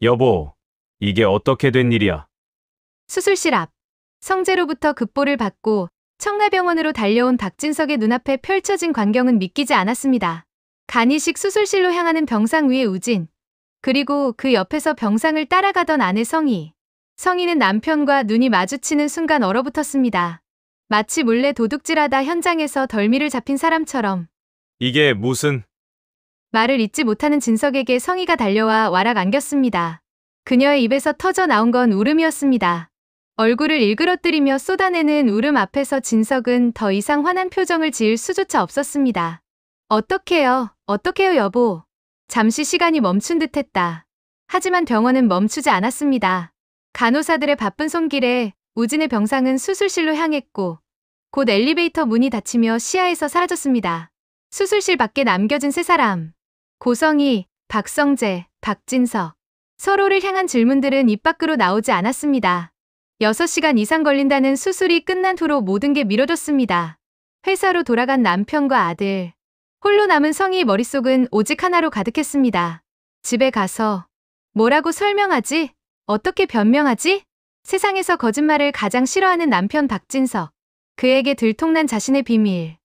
여보, 이게 어떻게 된 일이야? 수술실 앞. 성재로부터 급보를 받고 청라병원으로 달려온 박진석의 눈앞에 펼쳐진 광경은 믿기지 않았습니다. 간이식 수술실로 향하는 병상 위의 우진, 그리고 그 옆에서 병상을 따라가던 아내 성희. 성희는 남편과 눈이 마주치는 순간 얼어붙었습니다. 마치 몰래 도둑질하다 현장에서 덜미를 잡힌 사람처럼. 이게 무슨... 말을 잇지 못하는 진석에게 성희가 달려와 와락 안겼습니다. 그녀의 입에서 터져 나온 건 울음이었습니다. 얼굴을 일그러뜨리며 쏟아내는 울음 앞에서 진석은 더 이상 환한 표정을 지을 수조차 없었습니다. 어떡해요, 어떡해요 여보. 잠시 시간이 멈춘 듯했다. 하지만 병원은 멈추지 않았습니다. 간호사들의 바쁜 손길에 우진의 병상은 수술실로 향했고 곧 엘리베이터 문이 닫히며 시야에서 사라졌습니다. 수술실 밖에 남겨진 세 사람. 고성희, 박성재, 박진석. 서로를 향한 질문들은 입 밖으로 나오지 않았습니다. 6시간 이상 걸린다는 수술이 끝난 후로 모든 게 미뤄졌습니다. 회사로 돌아간 남편과 아들. 홀로 남은 성희의 머릿속은 오직 하나로 가득했습니다. 집에 가서 뭐라고 설명하지? 어떻게 변명하지? 세상에서 거짓말을 가장 싫어하는 남편 박진석. 그에게 들통난 자신의 비밀.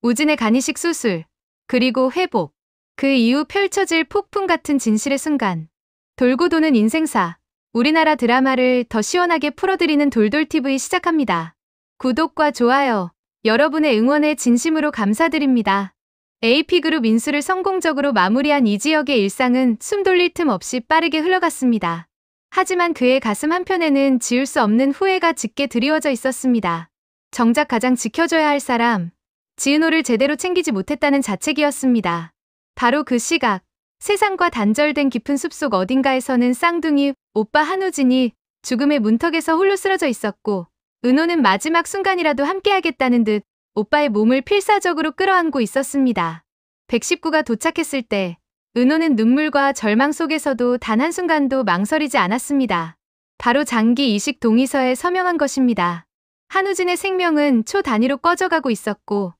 우진의 간이식 수술. 그리고 회복. 그 이후 펼쳐질 폭풍 같은 진실의 순간. 돌고 도는 인생사. 우리나라 드라마를 더 시원하게 풀어드리는 돌돌TV 시작합니다. 구독과 좋아요, 여러분의 응원에 진심으로 감사드립니다. AP그룹 인수를 성공적으로 마무리한 이지혁의 일상은 숨 돌릴 틈 없이 빠르게 흘러갔습니다. 하지만 그의 가슴 한편에는 지울 수 없는 후회가 짙게 드리워져 있었습니다. 정작 가장 지켜줘야 할 사람, 지은호를 제대로 챙기지 못했다는 자책이었습니다. 바로 그 시각, 세상과 단절된 깊은 숲속 어딘가에서는 쌍둥이 오빠 한우진이 죽음의 문턱에서 홀로 쓰러져 있었고, 은호는 마지막 순간이라도 함께하겠다는 듯 오빠의 몸을 필사적으로 끌어안고 있었습니다. 119가 도착했을 때 은호는 눈물과 절망 속에서도 단 한순간도 망설이지 않았습니다. 바로 장기 이식 동의서에 서명한 것입니다. 한우진의 생명은 초 단위로 꺼져가고 있었고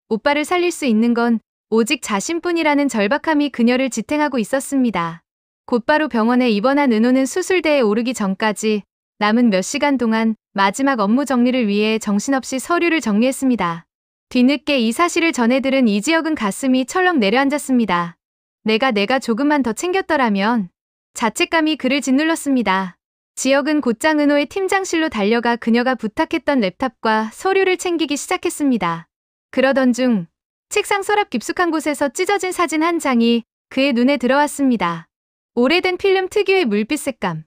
오빠를 살릴 수 있는 건 오직 자신뿐이라는 절박함이 그녀를 지탱하고 있었습니다. 곧바로 병원에 입원한 은호는 수술대에 오르기 전까지 남은 몇 시간 동안 마지막 업무 정리를 위해 정신없이 서류를 정리했습니다. 뒤늦게 이 사실을 전해들은 이지혁은 가슴이 철렁 내려앉았습니다. 내가 조금만 더 챙겼더라면. 자책감이 그를 짓눌렀습니다. 지혁은 곧장 은호의 팀장실로 달려가 그녀가 부탁했던 랩탑과 서류를 챙기기 시작했습니다. 그러던 중 책상 서랍 깊숙한 곳에서 찢어진 사진 한 장이 그의 눈에 들어왔습니다. 오래된 필름 특유의 물빛 색감.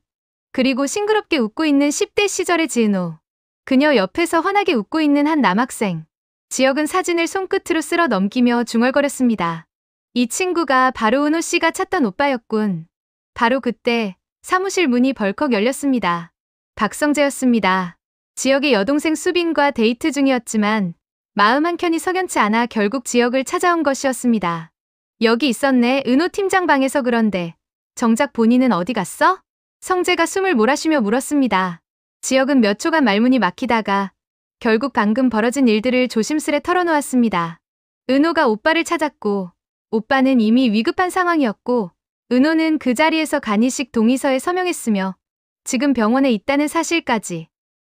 그리고 싱그럽게 웃고 있는 10대 시절의 지은호. 그녀 옆에서 환하게 웃고 있는 한 남학생. 지혁은 사진을 손끝으로 쓸어 넘기며 중얼거렸습니다. 이 친구가 바로 은호 씨가 찾던 오빠였군. 바로 그때 사무실 문이 벌컥 열렸습니다. 박성재였습니다. 지혁의 여동생 수빈과 데이트 중이었지만 마음 한켠이 석연치 않아 결국 지혁을 찾아온 것이었습니다. 여기 있었네. 은호 팀장 방에서. 그런데 정작 본인은 어디 갔어? 성재가 숨을 몰아쉬며 물었습니다. 지혁은 몇 초간 말문이 막히다가 결국 방금 벌어진 일들을 조심스레 털어놓았습니다. 은호가 오빠를 찾았고 오빠는 이미 위급한 상황이었고 은호는 그 자리에서 간이식 동의서에 서명했으며 지금 병원에 있다는 사실까지.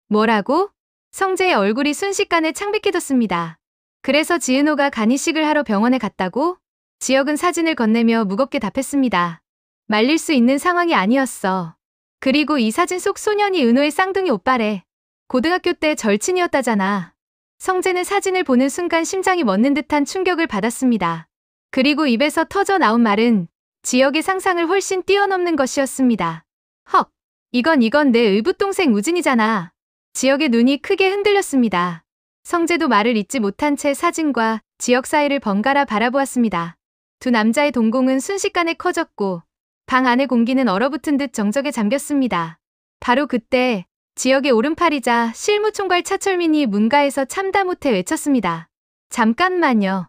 뭐라고? 성재의 얼굴이 순식간에 창백해졌습니다. 그래서 지은호가 간이식을 하러 병원에 갔다고? 지혁은 사진을 건네며 무겁게 답했습니다. 말릴 수 있는 상황이 아니었어. 그리고 이 사진 속 소년이 은호의 쌍둥이 오빠래. 고등학교 때 절친이었다잖아. 성재는 사진을 보는 순간 심장이 멎는 듯한 충격을 받았습니다. 그리고 입에서 터져 나온 말은 지혁의 상상을 훨씬 뛰어넘는 것이었습니다. 헉, 이건 내 의붓동생 우진이잖아. 지혁의 눈이 크게 흔들렸습니다. 성재도 말을 잇지 못한 채 사진과 지혁 사이를 번갈아 바라보았습니다. 두 남자의 동공은 순식간에 커졌고 방 안의 공기는 얼어붙은 듯 정적에 잠겼습니다. 바로 그때 지혁의 오른팔이자 실무총괄 차철민이 문가에서 참다 못해 외쳤습니다. 잠깐만요.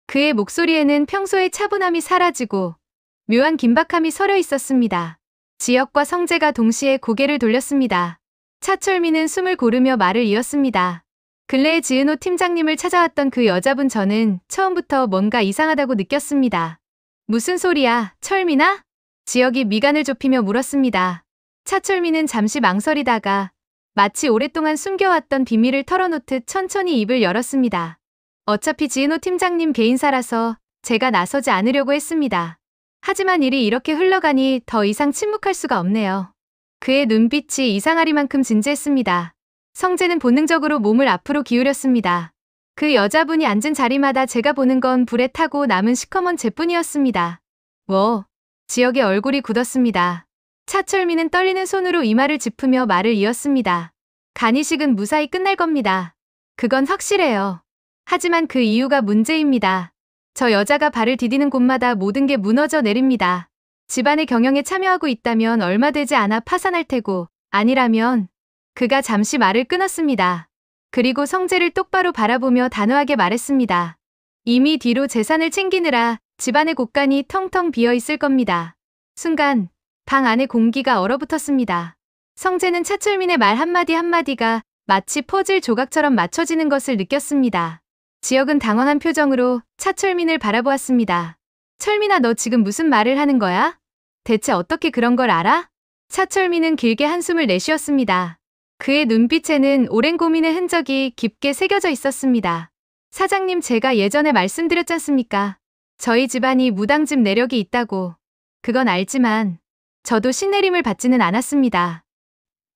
그의 목소리에는 평소의 차분함이 사라지고 묘한 긴박함이 서려 있었습니다. 지혁과 성재가 동시에 고개를 돌렸습니다. 차철민은 숨을 고르며 말을 이었습니다. 근래에 지은호 팀장님을 찾아왔던 그 여자분, 저는 처음부터 뭔가 이상하다고 느꼈습니다. 무슨 소리야, 철민아? 지혁이 미간을 좁히며 물었습니다. 차철민은 잠시 망설이다가 마치 오랫동안 숨겨왔던 비밀을 털어놓듯 천천히 입을 열었습니다. 어차피 지은호 팀장님 개인사라서 제가 나서지 않으려고 했습니다. 하지만 일이 이렇게 흘러가니 더 이상 침묵할 수가 없네요. 그의 눈빛이 이상하리만큼 진지했습니다. 성재는 본능적으로 몸을 앞으로 기울였습니다. 그 여자분이 앉은 자리마다 제가 보는 건 불에 타고 남은 시커먼 재뿐이었습니다. 지혁의 얼굴이 굳었습니다. 차철민은 떨리는 손으로 이마를 짚으며 말을 이었습니다. 간이식은 무사히 끝날 겁니다. 그건 확실해요. 하지만 그 이유가 문제입니다. 저 여자가 발을 디디는 곳마다 모든 게 무너져 내립니다. 집안의 경영에 참여하고 있다면 얼마 되지 않아 파산할 테고, 아니라면 그가 잠시 말을 끊었습니다. 그리고 성재를 똑바로 바라보며 단호하게 말했습니다. 이미 뒤로 재산을 챙기느라 집안의 곳간이 텅텅 비어 있을 겁니다. 순간 방 안의 공기가 얼어붙었습니다. 성재는 차철민의 말 한마디 한마디가 마치 퍼즐 조각처럼 맞춰지는 것을 느꼈습니다. 지혁은 당황한 표정으로 차철민을 바라보았습니다. 철민아, 너 지금 무슨 말을 하는 거야? 대체 어떻게 그런 걸 알아? 차철민은 길게 한숨을 내쉬었습니다. 그의 눈빛에는 오랜 고민의 흔적이 깊게 새겨져 있었습니다. 사장님, 제가 예전에 말씀드렸지 않습니까? 저희 집안이 무당집 내력이 있다고. 그건 알지만 저도 신내림을 받지는 않았습니다.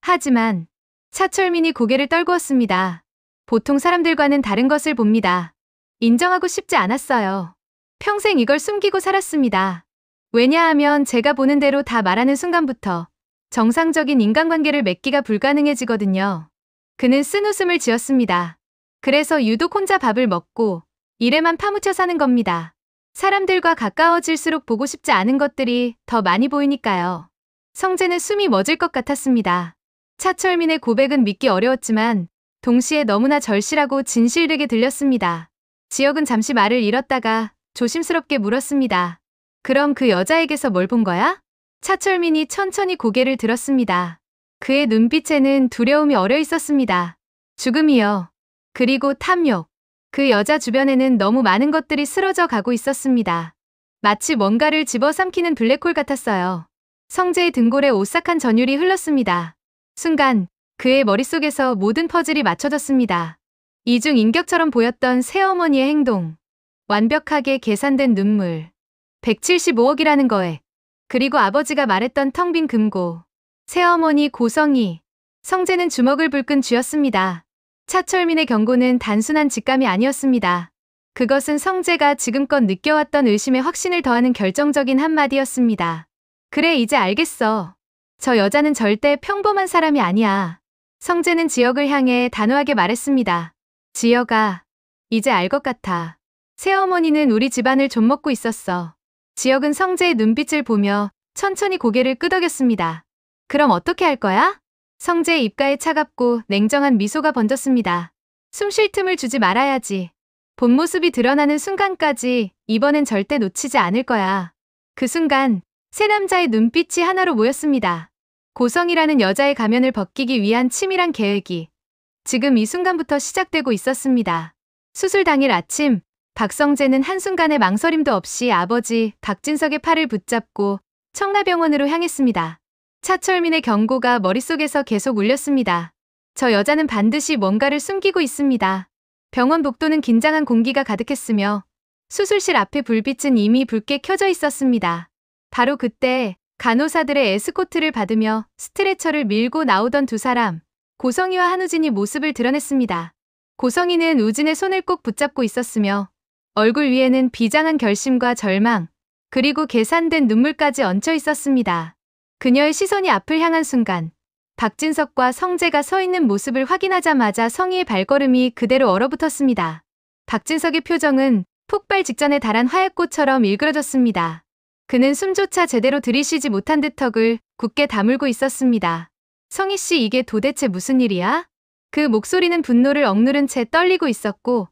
하지만 차철민이 고개를 떨구었습니다. 보통 사람들과는 다른 것을 봅니다. 인정하고 싶지 않았어요. 평생 이걸 숨기고 살았습니다. 왜냐하면 제가 보는 대로 다 말하는 순간부터 정상적인 인간관계를 맺기가 불가능해지거든요. 그는 쓴웃음을 지었습니다. 그래서 유독 혼자 밥을 먹고 일에만 파묻혀 사는 겁니다. 사람들과 가까워질수록 보고 싶지 않은 것들이 더 많이 보이니까요. 성재는 숨이 멎을 것 같았습니다. 차철민의 고백은 믿기 어려웠지만 동시에 너무나 절실하고 진실되게 들렸습니다. 지혁은 잠시 말을 잃었다가 조심스럽게 물었습니다. 그럼 그 여자에게서 뭘 본 거야? 차철민이 천천히 고개를 들었습니다. 그의 눈빛에는 두려움이 어려 있었습니다. 죽음이요. 그리고 탐욕. 그 여자 주변에는 너무 많은 것들이 쓰러져 가고 있었습니다. 마치 뭔가를 집어삼키는 블랙홀 같았어요. 성재의 등골에 오싹한 전율이 흘렀습니다. 순간 그의 머릿속에서 모든 퍼즐이 맞춰졌습니다. 이중인격처럼 보였던 새어머니의 행동. 완벽하게 계산된 눈물. 175억이라는 거에. 그리고 아버지가 말했던 텅 빈 금고. 새어머니 고성이. 성재는 주먹을 불끈 쥐었습니다. 차철민의 경고는 단순한 직감이 아니었습니다. 그것은 성재가 지금껏 느껴왔던 의심에 확신을 더하는 결정적인 한마디였습니다. 그래, 이제 알겠어. 저 여자는 절대 평범한 사람이 아니야. 성재는 지혁을 향해 단호하게 말했습니다. 지혁아, 이제 알 것 같아. 새어머니는 우리 집안을 좀먹고 있었어. 지혁은 성재의 눈빛을 보며 천천히 고개를 끄덕였습니다. 그럼 어떻게 할 거야? 성재의 입가에 차갑고 냉정한 미소가 번졌습니다. 숨 쉴 틈을 주지 말아야지. 본 모습이 드러나는 순간까지 이번엔 절대 놓치지 않을 거야. 그 순간 세 남자의 눈빛이 하나로 모였습니다. 고성이라는 여자의 가면을 벗기기 위한 치밀한 계획이 지금 이 순간부터 시작되고 있었습니다. 수술 당일 아침, 박성재는 한순간의 망설임도 없이 아버지 박진석의 팔을 붙잡고 청라병원으로 향했습니다. 차철민의 경고가 머릿속에서 계속 울렸습니다. 저 여자는 반드시 뭔가를 숨기고 있습니다. 병원 복도는 긴장한 공기가 가득했으며 수술실 앞의 불빛은 이미 붉게 켜져 있었습니다. 바로 그때 간호사들의 에스코트를 받으며 스트레처를 밀고 나오던 두 사람, 고성이와 한우진이 모습을 드러냈습니다. 고성이는 우진의 손을 꼭 붙잡고 있었으며 얼굴 위에는 비장한 결심과 절망, 그리고 계산된 눈물까지 얹혀 있었습니다. 그녀의 시선이 앞을 향한 순간 박진석과 성재가 서 있는 모습을 확인하자마자 성희의 발걸음이 그대로 얼어붙었습니다. 박진석의 표정은 폭발 직전에 달한 화약꽃처럼 일그러졌습니다. 그는 숨조차 제대로 들이쉬지 못한 듯 턱을 굳게 다물고 있었습니다. 성희 씨, 이게 도대체 무슨 일이야? 그 목소리는 분노를 억누른 채 떨리고 있었고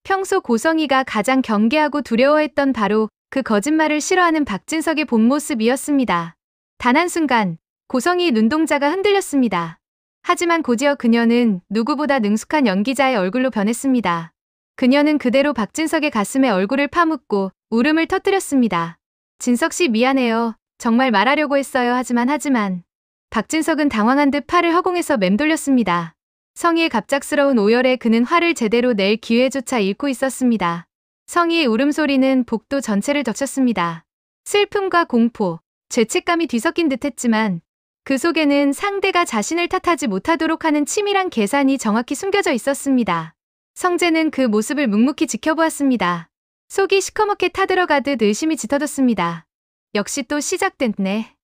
평소 고성희가 가장 경계하고 두려워했던 바로 그 거짓말을 싫어하는 박진석의 본 모습이었습니다. 단 한순간 고성희의 눈동자가 흔들렸습니다. 하지만 곧이어 그녀는 누구보다 능숙한 연기자의 얼굴로 변했습니다. 그녀는 그대로 박진석의 가슴에 얼굴을 파묻고 울음을 터뜨렸습니다. 진석 씨, 미안해요. 정말 말하려고 했어요. 하지만. 박진석은 당황한 듯 팔을 허공에서 맴돌렸습니다. 성희의 갑작스러운 오열에 그는 화를 제대로 낼 기회조차 잃고 있었습니다. 성희의 울음소리는 복도 전체를 덮쳤습니다. 슬픔과 공포, 죄책감이 뒤섞인 듯했지만 그 속에는 상대가 자신을 탓하지 못하도록 하는 치밀한 계산이 정확히 숨겨져 있었습니다. 성재는 그 모습을 묵묵히 지켜보았습니다. 속이 시커멓게 타들어가듯 의심이 짙어졌습니다. 역시 또 시작됐네.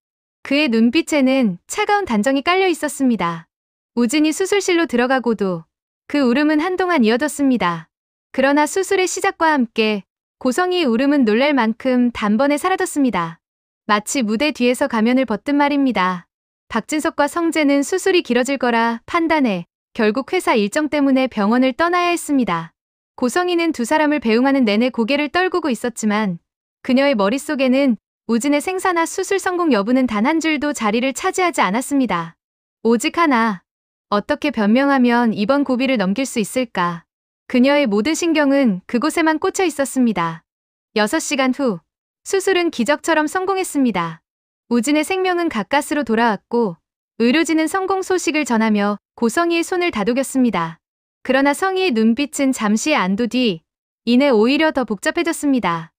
그의 눈빛에는 차가운 단정이 깔려 있었습니다. 우진이 수술실로 들어가고도 그 울음은 한동안 이어졌습니다. 그러나 수술의 시작과 함께 고성희의 울음은 놀랄 만큼 단번에 사라졌습니다. 마치 무대 뒤에서 가면을 벗든 말입니다. 박진석과 성재는 수술이 길어질 거라 판단해 결국 회사 일정 때문에 병원을 떠나야 했습니다. 고성희는 두 사람을 배웅하는 내내 고개를 떨구고 있었지만 그녀의 머릿속에는 우진의 생사나 수술 성공 여부는 단 한 줄도 자리를 차지하지 않았습니다. 오직 하나, 어떻게 변명하면 이번 고비를 넘길 수 있을까? 그녀의 모든 신경은 그곳에만 꽂혀 있었습니다. 6시간 후, 수술은 기적처럼 성공했습니다. 우진의 생명은 가까스로 돌아왔고 의료진은 성공 소식을 전하며 고성희의 손을 다독였습니다. 그러나 성희의 눈빛은 잠시의 안도 뒤 이내 오히려 더 복잡해졌습니다.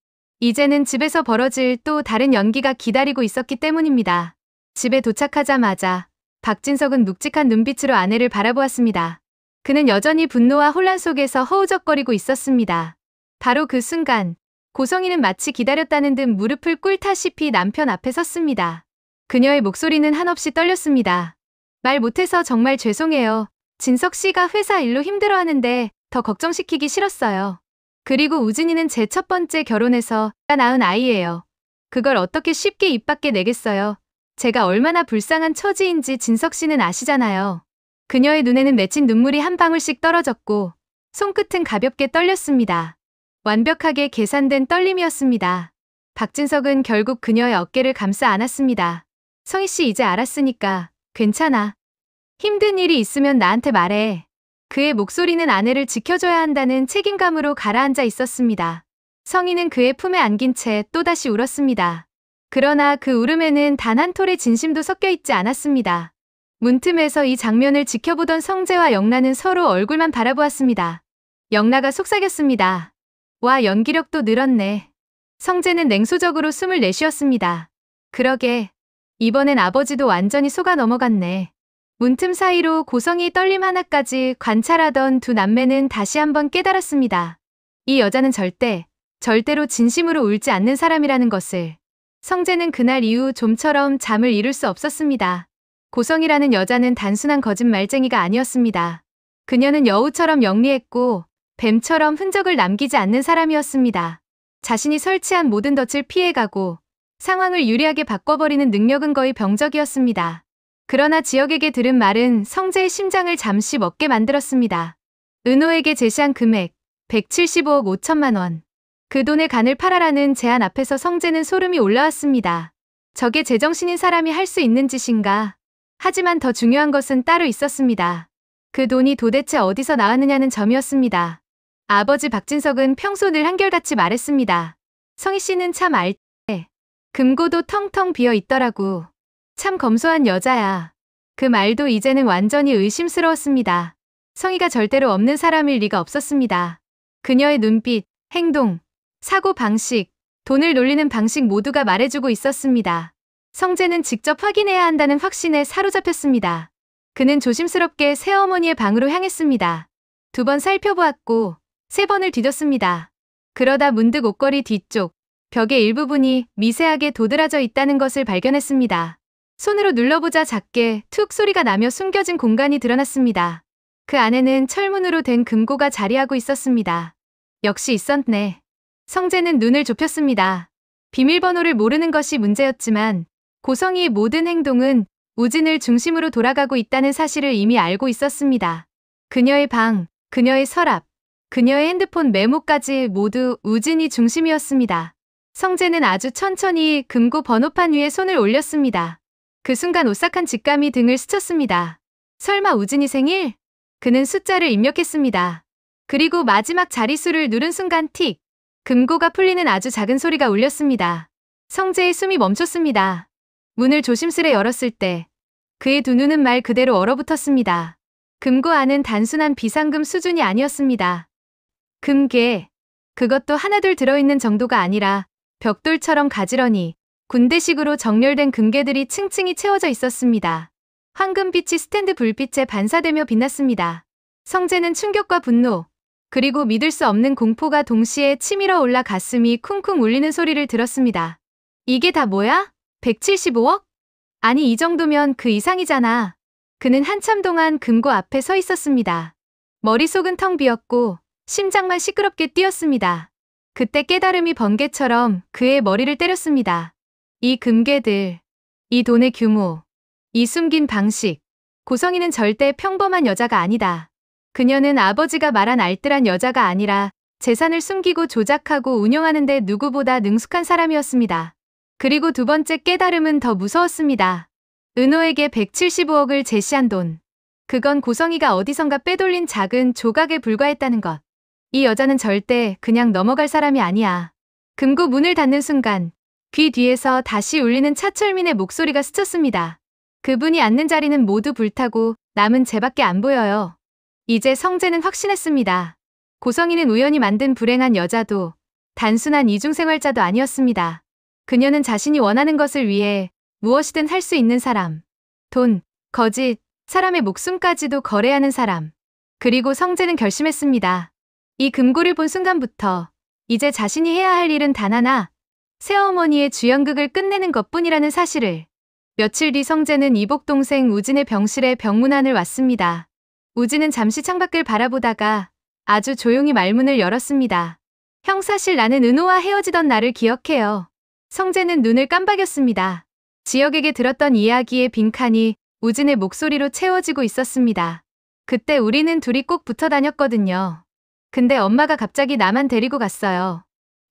이제는 집에서 벌어질 또 다른 연기가 기다리고 있었기 때문입니다. 집에 도착하자마자 박진석은 묵직한 눈빛으로 아내를 바라보았습니다. 그는 여전히 분노와 혼란 속에서 허우적거리고 있었습니다. 바로 그 순간 고성희는 마치 기다렸다는 듯 무릎을 꿇다시피 남편 앞에 섰습니다. 그녀의 목소리는 한없이 떨렸습니다. 말 못해서 정말 죄송해요. 진석 씨가 회사 일로 힘들어하는데 더 걱정시키기 싫었어요. 그리고 우진이는 제 첫 번째 결혼해서 낳은 아이예요. 그걸 어떻게 쉽게 입 밖에 내겠어요. 제가 얼마나 불쌍한 처지인지 진석 씨는 아시잖아요. 그녀의 눈에는 맺힌 눈물이 한 방울씩 떨어졌고 손끝은 가볍게 떨렸습니다. 완벽하게 계산된 떨림이었습니다. 박진석은 결국 그녀의 어깨를 감싸 안았습니다. 성희 씨 이제 알았으니까 괜찮아. 힘든 일이 있으면 나한테 말해. 그의 목소리는 아내를 지켜줘야 한다는 책임감으로 가라앉아 있었습니다. 성희는 그의 품에 안긴 채 또다시 울었습니다. 그러나 그 울음에는 단 한 톨의 진심도 섞여 있지 않았습니다. 문틈에서 이 장면을 지켜보던 성재와 영란은 서로 얼굴만 바라보았습니다. 영라가 속삭였습니다. 와, 연기력도 늘었네. 성재는 냉소적으로 숨을 내쉬었습니다. 그러게, 이번엔 아버지도 완전히 속아 넘어갔네. 문틈 사이로 고성희 떨림 하나까지 관찰하던 두 남매는 다시 한번 깨달았습니다. 이 여자는 절대로 진심으로 울지 않는 사람이라는 것을. 성재는 그날 이후 좀처럼 잠을 이룰 수 없었습니다. 고성희라는 여자는 단순한 거짓말쟁이가 아니었습니다. 그녀는 여우처럼 영리했고 뱀처럼 흔적을 남기지 않는 사람이었습니다. 자신이 설치한 모든 덫을 피해가고 상황을 유리하게 바꿔버리는 능력은 거의 병적이었습니다. 그러나 지역에게 들은 말은 성재의 심장을 잠시 멎게 만들었습니다. 은호에게 제시한 금액 175억 5천만 원. 그 돈의 간을 팔아라는 제안 앞에서 성재는 소름이 올라왔습니다. 저게 제정신인 사람이 할 수 있는 짓인가? 하지만 더 중요한 것은 따로 있었습니다. 그 돈이 도대체 어디서 나왔느냐는 점이었습니다. 아버지 박진석은 평소 늘 한결같이 말했습니다. 성희 씨는 참 알대. 금고도 텅텅 비어 있더라고. 참 검소한 여자야. 그 말도 이제는 완전히 의심스러웠습니다. 성희가 절대로 없는 사람일 리가 없었습니다. 그녀의 눈빛, 행동, 사고 방식, 돈을 놀리는 방식 모두가 말해주고 있었습니다. 성재는 직접 확인해야 한다는 확신에 사로잡혔습니다. 그는 조심스럽게 새어머니의 방으로 향했습니다. 2번 살펴보았고 3번을 뒤졌습니다. 그러다 문득 옷걸이 뒤쪽, 벽의 일부분이 미세하게 도드라져 있다는 것을 발견했습니다. 손으로 눌러보자 작게 툭 소리가 나며 숨겨진 공간이 드러났습니다. 그 안에는 철문으로 된 금고가 자리하고 있었습니다. 역시 있었네. 성재는 눈을 좁혔습니다. 비밀번호를 모르는 것이 문제였지만 고성희의 모든 행동은 우진을 중심으로 돌아가고 있다는 사실을 이미 알고 있었습니다. 그녀의 방, 그녀의 서랍, 그녀의 핸드폰 메모까지 모두 우진이 중심이었습니다. 성재는 아주 천천히 금고 번호판 위에 손을 올렸습니다. 그 순간 오싹한 직감이 등을 스쳤습니다. 설마 우진이 생일? 그는 숫자를 입력했습니다. 그리고 마지막 자릿수를 누른 순간 틱! 금고가 풀리는 아주 작은 소리가 울렸습니다. 성재의 숨이 멈췄습니다. 문을 조심스레 열었을 때 그의 두 눈은 말 그대로 얼어붙었습니다. 금고 안은 단순한 비상금 수준이 아니었습니다. 금괴, 그것도 하나둘 들어있는 정도가 아니라 벽돌처럼 가지런히 군대식으로 정렬된 금괴들이 층층이 채워져 있었습니다. 황금빛이 스탠드 불빛에 반사되며 빛났습니다. 성재는 충격과 분노, 그리고 믿을 수 없는 공포가 동시에 치밀어 올라 가슴이 쿵쿵 울리는 소리를 들었습니다. 이게 다 뭐야? 175억? 아니 이 정도면 그 이상이잖아. 그는 한참 동안 금고 앞에 서 있었습니다. 머릿속은 텅 비었고 심장만 시끄럽게 뛰었습니다. 그때 깨달음이 번개처럼 그의 머리를 때렸습니다. 이 금괴들, 이 돈의 규모, 이 숨긴 방식. 고성이는 절대 평범한 여자가 아니다. 그녀는 아버지가 말한 알뜰한 여자가 아니라 재산을 숨기고 조작하고 운영하는 데 누구보다 능숙한 사람이었습니다. 그리고 두 번째 깨달음은 더 무서웠습니다. 은호에게 175억을 제시한 돈. 그건 고성이가 어디선가 빼돌린 작은 조각에 불과했다는 것. 이 여자는 절대 그냥 넘어갈 사람이 아니야. 금고 문을 닫는 순간 귀 뒤에서 다시 울리는 차철민의 목소리가 스쳤습니다. 그분이 앉는 자리는 모두 불타고 남은 쟤밖에 안 보여요. 이제 성재는 확신했습니다. 고성이는 우연히 만든 불행한 여자도 단순한 이중생활자도 아니었습니다. 그녀는 자신이 원하는 것을 위해 무엇이든 할 수 있는 사람. 돈, 거짓, 사람의 목숨까지도 거래하는 사람. 그리고 성재는 결심했습니다. 이 금고를 본 순간부터 이제 자신이 해야 할 일은 단 하나, 새어머니의 주연극을 끝내는 것뿐이라는 사실을. 며칠 뒤 성재는 이복 동생 우진의 병실에 병문안을 왔습니다. 우진은 잠시 창밖을 바라보다가 아주 조용히 말문을 열었습니다. 형 사실 나는 은호와 헤어지던 날을 기억해요. 성재는 눈을 깜박였습니다. 지역에게 들었던 이야기의 빈칸이 우진의 목소리로 채워지고 있었습니다. 그때 우리는 둘이 꼭 붙어 다녔거든요. 근데 엄마가 갑자기 나만 데리고 갔어요.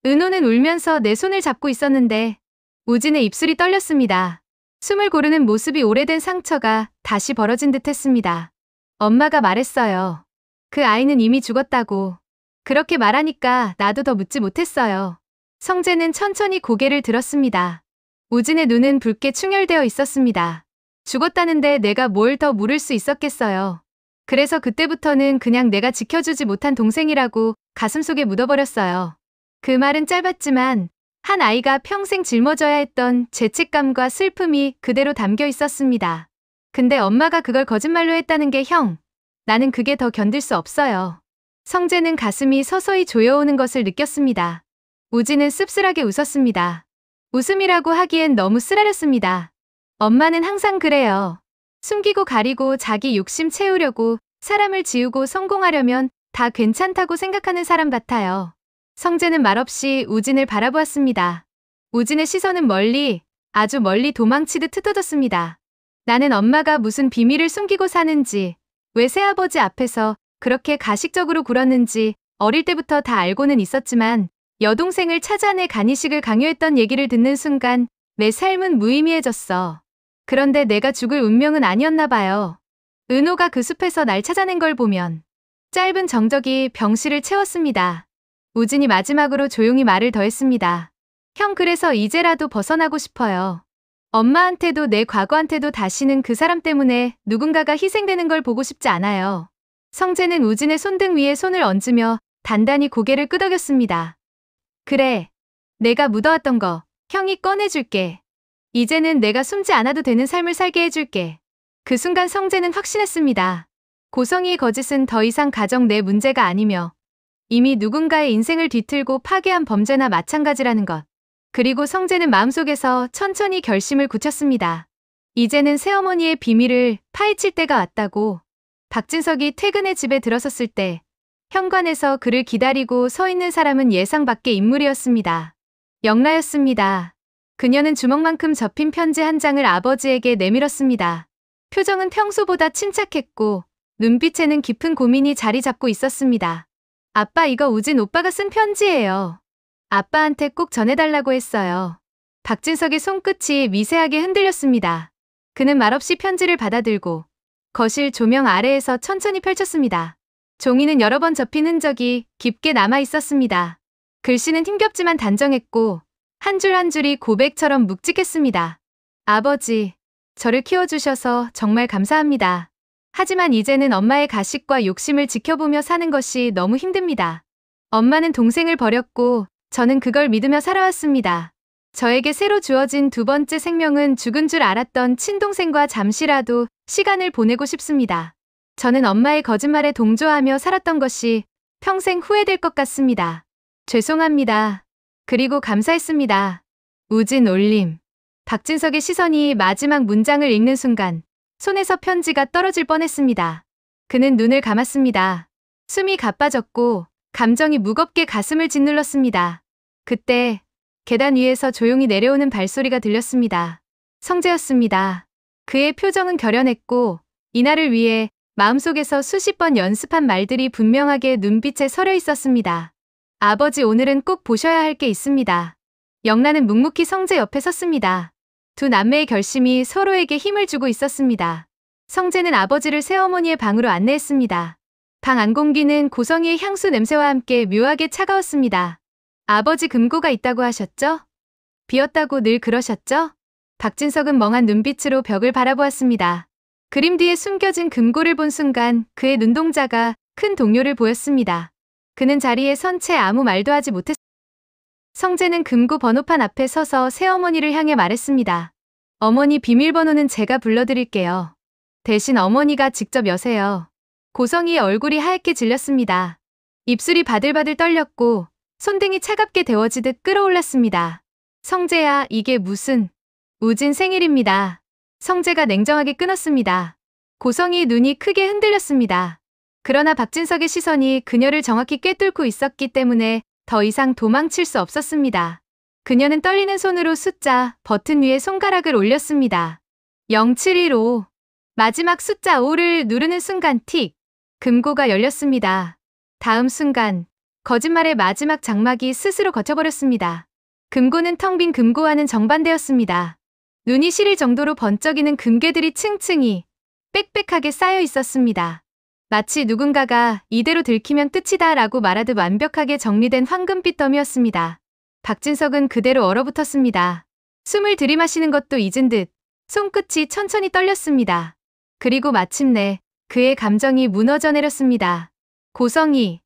은호는 울면서 내 손을 잡고 있었는데 우진의 입술이 떨렸습니다. 숨을 고르는 모습이 오래된 상처가 다시 벌어진 듯 했습니다. 엄마가 말했어요. 그 아이는 이미 죽었다고. 그렇게 말하니까 나도 더 묻지 못했어요. 성재는 천천히 고개를 들었습니다. 우진의 눈은 붉게 충혈되어 있었습니다. 죽었다는데 내가 뭘 더 물을 수 있었겠어요. 그래서 그때부터는 그냥 내가 지켜주지 못한 동생이라고 가슴속에 묻어버렸어요. 그 말은 짧았지만 한 아이가 평생 짊어져야 했던 죄책감과 슬픔이 그대로 담겨 있었습니다. 근데 엄마가 그걸 거짓말로 했다는 게 형, 나는 그게 더 견딜 수 없어요. 성재는 가슴이 서서히 조여오는 것을 느꼈습니다. 우진은 씁쓸하게 웃었습니다. 웃음이라고 하기엔 너무 쓰라렸습니다. 엄마는 항상 그래요. 숨기고 가리고 자기 욕심 채우려고 사람을 지우고 성공하려면 다 괜찮다고 생각하는 사람 같아요. 성재는 말없이 우진을 바라보았습니다. 우진의 시선은 멀리, 아주 멀리 도망치듯 흩어졌습니다. 나는 엄마가 무슨 비밀을 숨기고 사는지, 왜 새아버지 앞에서 그렇게 가식적으로 굴었는지 어릴 때부터 다 알고는 있었지만 여동생을 찾아내 간이식을 강요했던 얘기를 듣는 순간 내 삶은 무의미해졌어. 그런데 내가 죽을 운명은 아니었나 봐요. 은호가 그 숲에서 날 찾아낸 걸 보면 짧은 정적이 병실을 채웠습니다. 우진이 마지막으로 조용히 말을 더했습니다. 형 그래서 이제라도 벗어나고 싶어요. 엄마한테도 내 과거한테도 다시는 그 사람 때문에 누군가가 희생되는 걸 보고 싶지 않아요. 성재는 우진의 손등 위에 손을 얹으며 단단히 고개를 끄덕였습니다. 그래, 내가 묻어왔던 거 형이 꺼내줄게. 이제는 내가 숨지 않아도 되는 삶을 살게 해줄게. 그 순간 성재는 확신했습니다. 고성이의 거짓은 더 이상 가정 내 문제가 아니며 이미 누군가의 인생을 뒤틀고 파괴한 범죄나 마찬가지라는 것. 그리고 성재는 마음속에서 천천히 결심을 굳혔습니다. 이제는 새어머니의 비밀을 파헤칠 때가 왔다고. 박진석이 퇴근해 집에 들어섰을 때 현관에서 그를 기다리고 서 있는 사람은 예상 밖의 인물이었습니다. 영라였습니다. 그녀는 주먹만큼 접힌 편지 한 장을 아버지에게 내밀었습니다. 표정은 평소보다 침착했고 눈빛에는 깊은 고민이 자리 잡고 있었습니다. 아빠 이거 우진 오빠가 쓴 편지예요. 아빠한테 꼭 전해달라고 했어요. 박진석의 손끝이 미세하게 흔들렸습니다. 그는 말없이 편지를 받아들고 거실 조명 아래에서 천천히 펼쳤습니다. 종이는 여러 번 접힌 흔적이 깊게 남아 있었습니다. 글씨는 힘겹지만 단정했고 한 줄 한 줄이 고백처럼 묵직했습니다. 아버지, 저를 키워주셔서 정말 감사합니다. 하지만 이제는 엄마의 가식과 욕심을 지켜보며 사는 것이 너무 힘듭니다. 엄마는 동생을 버렸고 저는 그걸 믿으며 살아왔습니다. 저에게 새로 주어진 두 번째 생명은 죽은 줄 알았던 친동생과 잠시라도 시간을 보내고 싶습니다. 저는 엄마의 거짓말에 동조하며 살았던 것이 평생 후회될 것 같습니다. 죄송합니다. 그리고 감사했습니다. 우진 올림. 박진석의 시선이 마지막 문장을 읽는 순간 손에서 편지가 떨어질 뻔했습니다. 그는 눈을 감았습니다. 숨이 가빠졌고 감정이 무겁게 가슴을 짓눌렀습니다. 그때 계단 위에서 조용히 내려오는 발소리가 들렸습니다. 성재였습니다. 그의 표정은 결연했고 이날을 위해 마음속에서 수십 번 연습한 말들이 분명하게 눈빛에 서려 있었습니다. 아버지, 오늘은 꼭 보셔야 할 게 있습니다. 영란은 묵묵히 성재 옆에 섰습니다. 두 남매의 결심이 서로에게 힘을 주고 있었습니다. 성재는 아버지를 새어머니의 방으로 안내했습니다. 방 안 공기는 고성이의 향수 냄새와 함께 묘하게 차가웠습니다. 아버지, 금고가 있다고 하셨죠? 비었다고 늘 그러셨죠? 박진석은 멍한 눈빛으로 벽을 바라보았습니다. 그림 뒤에 숨겨진 금고를 본 순간 그의 눈동자가 큰 동요를 보였습니다. 그는 자리에 선 채 아무 말도 하지 못했습니다. 성재는 금고 번호판 앞에 서서 새어머니를 향해 말했습니다. 어머니, 비밀번호는 제가 불러드릴게요. 대신 어머니가 직접 여세요. 고성이의 얼굴이 하얗게 질렸습니다. 입술이 바들바들 떨렸고 손등이 차갑게 데워지듯 끓어올랐습니다. 성재야, 이게 무슨... 우진 생일입니다. 성재가 냉정하게 끊었습니다. 고성이의 눈이 크게 흔들렸습니다. 그러나 박진석의 시선이 그녀를 정확히 꿰뚫고 있었기 때문에 더 이상 도망칠 수 없었습니다. 그녀는 떨리는 손으로 숫자 버튼 위에 손가락을 올렸습니다. 0715. 마지막 숫자 5를 누르는 순간 틱. 금고가 열렸습니다. 다음 순간 거짓말의 마지막 장막이 스스로 걷혀버렸습니다. 금고는 텅 빈 금고와는 정반대였습니다. 눈이 시릴 정도로 번쩍이는 금괴들이 층층이 빽빽하게 쌓여 있었습니다. 마치 누군가가 이대로 들키면 끝이다 라고 말하듯 완벽하게 정리된 황금빛 더미였습니다. 박진석은 그대로 얼어붙었습니다. 숨을 들이마시는 것도 잊은 듯 손끝이 천천히 떨렸습니다. 그리고 마침내 그의 감정이 무너져 내렸습니다. 고성이,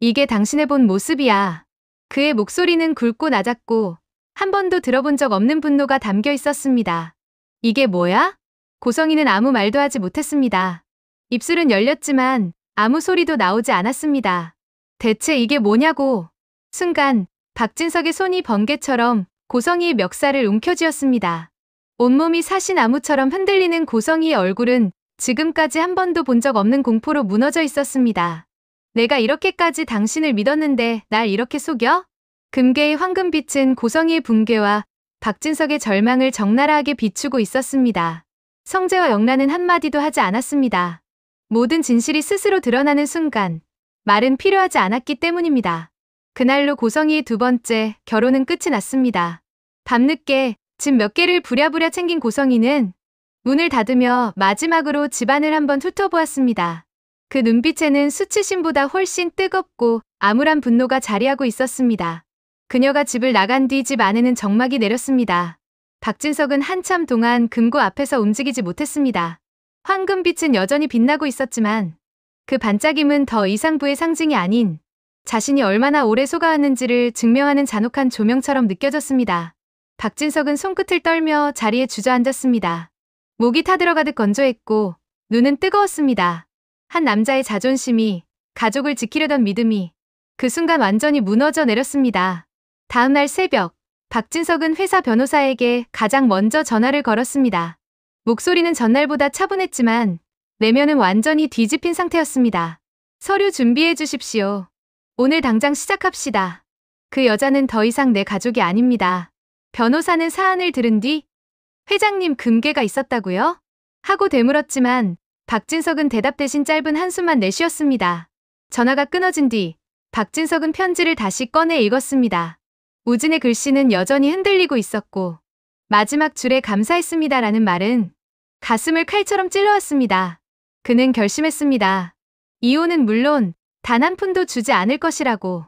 이게 당신의 본 모습이야. 그의 목소리는 굵고 낮았고 한 번도 들어본 적 없는 분노가 담겨 있었습니다. 이게 뭐야? 고성이는 아무 말도 하지 못했습니다. 입술은 열렸지만 아무 소리도 나오지 않았습니다. 대체 이게 뭐냐고. 순간 박진석의 손이 번개처럼 고성이의 멱살을 움켜쥐었습니다. 온몸이 사시나무처럼 흔들리는 고성이의 얼굴은 지금까지 한 번도 본 적 없는 공포로 무너져 있었습니다. 내가 이렇게까지 당신을 믿었는데 날 이렇게 속여? 금괴의 황금빛은 고성이의 붕괴와 박진석의 절망을 적나라하게 비추고 있었습니다. 성재와 영란은 한마디도 하지 않았습니다. 모든 진실이 스스로 드러나는 순간 말은 필요하지 않았기 때문입니다. 그날로 고성이의 두 번째 결혼은 끝이 났습니다. 밤늦게 집 몇 개를 부랴부랴 챙긴 고성이는 문을 닫으며 마지막으로 집안을 한번 훑어보았습니다. 그 눈빛에는 수치심보다 훨씬 뜨겁고 암울한 분노가 자리하고 있었습니다. 그녀가 집을 나간 뒤 집 안에는 정막이 내렸습니다. 박진석은 한참 동안 금고 앞에서 움직이지 못했습니다. 황금빛은 여전히 빛나고 있었지만 그 반짝임은 더 이상 부의 상징이 아닌 자신이 얼마나 오래 속아왔는지를 증명하는 잔혹한 조명처럼 느껴졌습니다. 박진석은 손끝을 떨며 자리에 주저앉았습니다. 목이 타들어가듯 건조했고 눈은 뜨거웠습니다. 한 남자의 자존심이, 가족을 지키려던 믿음이 그 순간 완전히 무너져 내렸습니다. 다음 날 새벽, 박진석은 회사 변호사에게 가장 먼저 전화를 걸었습니다. 목소리는 전날보다 차분했지만 내면은 완전히 뒤집힌 상태였습니다. 서류 준비해 주십시오. 오늘 당장 시작합시다. 그 여자는 더 이상 내 가족이 아닙니다. 변호사는 사안을 들은 뒤 회장님, 금괴가 있었다고요? 하고 되물었지만 박진석은 대답 대신 짧은 한숨만 내쉬었습니다. 전화가 끊어진 뒤 박진석은 편지를 다시 꺼내 읽었습니다. 우진의 글씨는 여전히 흔들리고 있었고 마지막 줄에 감사했습니다라는 말은 가슴을 칼처럼 찔러왔습니다. 그는 결심했습니다. 이혼은 물론 단 한 푼도 주지 않을 것이라고.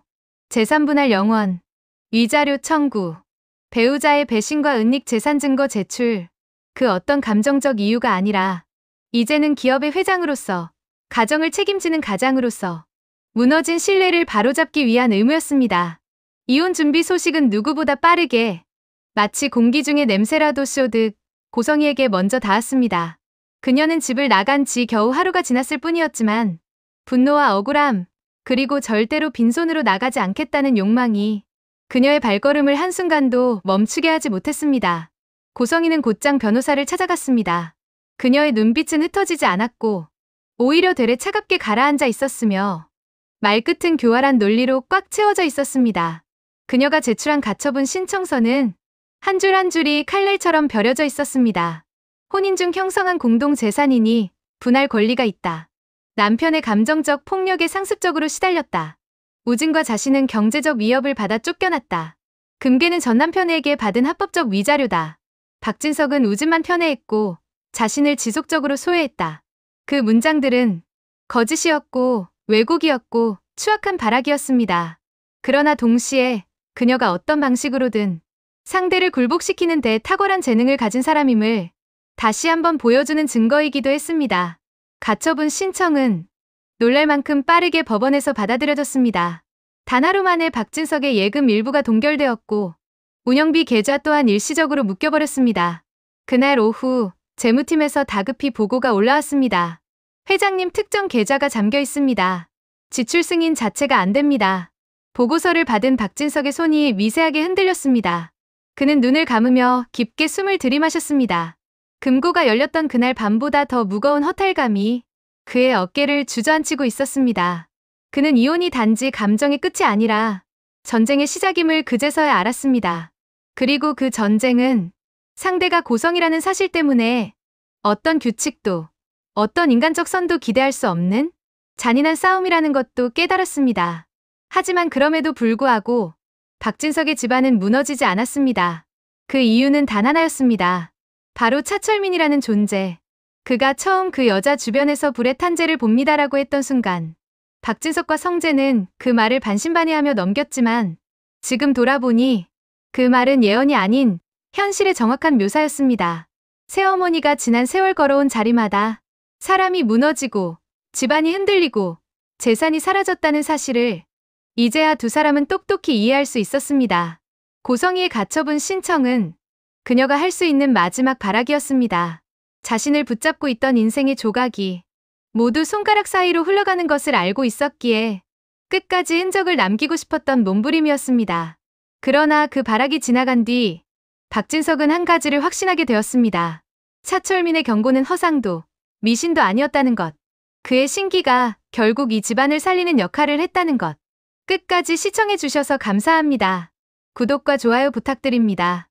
재산 분할 영원, 위자료 청구, 배우자의 배신과 은닉 재산 증거 제출, 그 어떤 감정적 이유가 아니라 이제는 기업의 회장으로서, 가정을 책임지는 가장으로서 무너진 신뢰를 바로잡기 위한 의무였습니다. 이혼 준비 소식은 누구보다 빠르게 마치 공기 중에 냄새라도 쏘듯 고성이에게 먼저 닿았습니다. 그녀는 집을 나간 지 겨우 하루가 지났을 뿐이었지만 분노와 억울함, 그리고 절대로 빈손으로 나가지 않겠다는 욕망이 그녀의 발걸음을 한순간도 멈추게 하지 못했습니다. 고성이는 곧장 변호사를 찾아갔습니다. 그녀의 눈빛은 흩어지지 않았고 오히려 되레 차갑게 가라앉아 있었으며 말끝은 교활한 논리로 꽉 채워져 있었습니다. 그녀가 제출한 가처분 신청서는 한 줄 한 줄이 칼날처럼 벼려져 있었습니다. 혼인 중 형성한 공동 재산이니 분할 권리가 있다. 남편의 감정적 폭력에 상습적으로 시달렸다. 우진과 자신은 경제적 위협을 받아 쫓겨났다. 금괴는 전 남편에게 받은 합법적 위자료다. 박진석은 우진만 편애했고 자신을 지속적으로 소외했다. 그 문장들은 거짓이었고 왜곡이었고 추악한 발악이었습니다. 그러나 동시에 그녀가 어떤 방식으로든 상대를 굴복시키는 데 탁월한 재능을 가진 사람임을 다시 한번 보여주는 증거이기도 했습니다. 가처분 신청은 놀랄 만큼 빠르게 법원에서 받아들여졌습니다. 단 하루 만에 박진석의 예금 일부가 동결되었고 운영비 계좌 또한 일시적으로 묶여버렸습니다. 그날 오후 재무팀에서 다급히 보고가 올라왔습니다. 회장님 특정 계좌가 잠겨 있습니다. 지출 승인 자체가 안 됩니다. 보고서를 받은 박진석의 손이 미세하게 흔들렸습니다. 그는 눈을 감으며 깊게 숨을 들이마셨습니다. 금고가 열렸던 그날 밤보다 더 무거운 허탈감이 그의 어깨를 주저앉히고 있었습니다. 그는 이혼이 단지 감정의 끝이 아니라 전쟁의 시작임을 그제서야 알았습니다. 그리고 그 전쟁은 상대가 고성이라는 사실 때문에 어떤 규칙도, 어떤 인간적 선도 기대할 수 없는 잔인한 싸움이라는 것도 깨달았습니다. 하지만 그럼에도 불구하고 박진석의 집안은 무너지지 않았습니다. 그 이유는 단 하나였습니다. 바로 차철민이라는 존재. 그가 처음 그 여자 주변에서 불의 탄재를 봅니다라고 했던 순간 박진석과 성재는 그 말을 반신반의하며 넘겼지만 지금 돌아보니 그 말은 예언이 아닌 현실의 정확한 묘사였습니다. 새어머니가 지난 세월 걸어온 자리마다 사람이 무너지고 집안이 흔들리고 재산이 사라졌다는 사실을 이제야 두 사람은 똑똑히 이해할 수 있었습니다. 고성이의 가처분 신청은 그녀가 할 수 있는 마지막 발악이었습니다. 자신을 붙잡고 있던 인생의 조각이 모두 손가락 사이로 흘러가는 것을 알고 있었기에 끝까지 흔적을 남기고 싶었던 몸부림이었습니다. 그러나 그 발악이 지나간 뒤 박진석은 한 가지를 확신하게 되었습니다. 차철민의 경고는 허상도 미신도 아니었다는 것. 그의 신기가 결국 이 집안을 살리는 역할을 했다는 것. 끝까지 시청해주셔서 감사합니다. 구독과 좋아요 부탁드립니다.